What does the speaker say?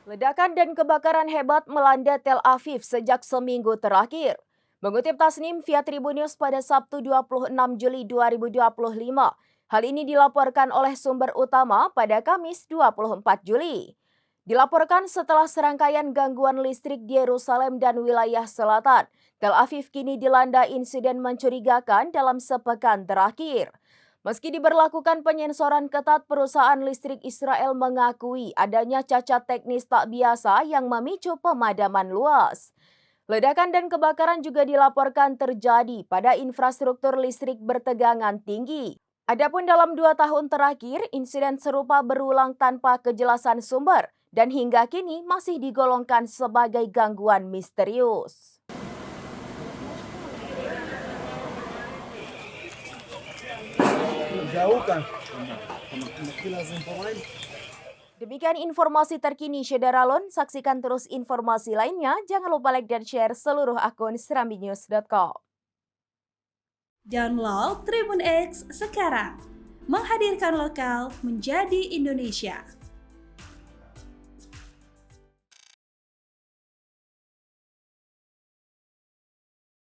Ledakan dan kebakaran hebat melanda Tel Aviv sejak seminggu terakhir. Mengutip Tasnim via Tribunnews pada Sabtu 26 Juli 2025, hal ini dilaporkan oleh sumber utama pada Kamis 24 Juli. Dilaporkan setelah serangkaian gangguan listrik di Yerusalem dan wilayah selatan, Tel Aviv kini dilanda insiden mencurigakan dalam sepekan terakhir. Meski diberlakukan penyensoran ketat, perusahaan listrik Israel mengakui adanya cacat teknis tak biasa yang memicu pemadaman luas. Ledakan dan kebakaran juga dilaporkan terjadi pada infrastruktur listrik bertegangan tinggi. Adapun dalam 2 tahun terakhir, insiden serupa berulang tanpa kejelasan sumber dan hingga kini masih digolongkan sebagai gangguan misterius. Demikian informasi terkini Syederalon. Saksikan terus informasi lainnya. Jangan lupa like dan share seluruh akun serambinews.com. Download Tribun X sekarang. Menghadirkan lokal menjadi Indonesia.